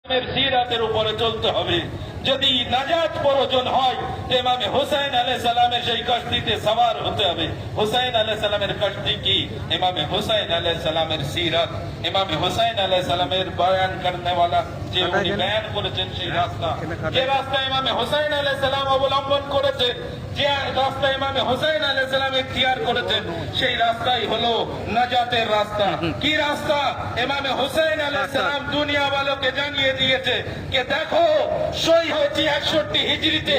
সিরাতের উপরে চলতে হবে। যদি নাজাত প্রয়োজন হয় ইমামে হুসাইন আলাইহিস সালামের সেই কষ্টিতে সওয়ার হতে হবে। হুসাইন আলাইহিস সালামের কষ্টি কি? ইমামে হুসাইন আলাইহিস সালামের সিরাত, ইমামে হুসাইন আলাইহিস সালামের বয়ান করনে वाला যে উনি বয়ান করেছেন সেই রাস্তা, যে রাস্তা ইমামে হুসাইন আলাইহিস সালাম অবলম্বন করেছে, যে রাস্তা ইমামে হুসাইন আলাইহিস সালাম ইখতিয়ার করেছেন, সেই রাস্তাই হলো নাজাতের রাস্তা। কি রাস্তা? ইমামে হুসাইন আলাইহিস সালাম দুনিয়া वालों-কে জানিয়ে দিয়েছে যে দেখো সই হয়েছে 61 হিজরিতে,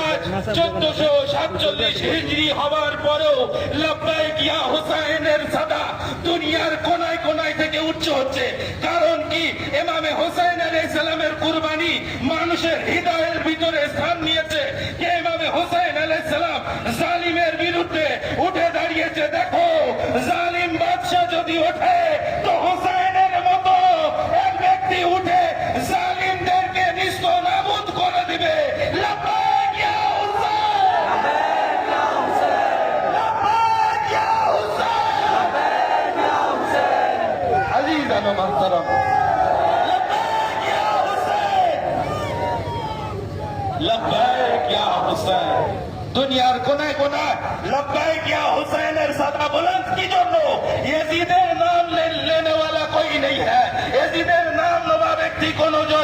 আজ 1447 হিজরি হওয়ার পরেও লব্বাইক ইয়া হুসাইনের সাদা দুনিয়ার কোনায় কোনায় থেকে উচ্চ হচ্ছে। কারণ কি? ইমামে হুসাইন আলাইহিস সালামের কুরবানি মানুষের হৃদয়ের ভিতরে স্থান নিয়েছে। যে ইমামে হুসাইন আলাইহিস সালাম জালিমের বিরুদ্ধে উঠে দাঁড়িয়েছে। দেখো জালিম বাদশা যদি ওঠে তো হুসাইনের মতো এক ব্যক্তি উঠে জালিমদেরকে নিস্তনাবুদ করে দিবে। লব্বাইক ইয়া হুসাইন, লব্বাইক ইয়া হুসাইন, লব্বাইক ইয়া হুসাইন, লব্বাইক ইয়া হুসাইন। আজিজান ওয়া মুহতারাম, লব্বাইক ইয়া হুসাইন, লব্বাইক ইয়া হুসাইন। দুনিয়ার কোনায় কোনায় লব্বাইক ইয়া হুসাইনের সাদা বুলন্দ কি জন্য? यजीদের নাম लेने वाला कोई नहीं है। यजीদের নাম নেওয়া ব্যক্তি কোনো জন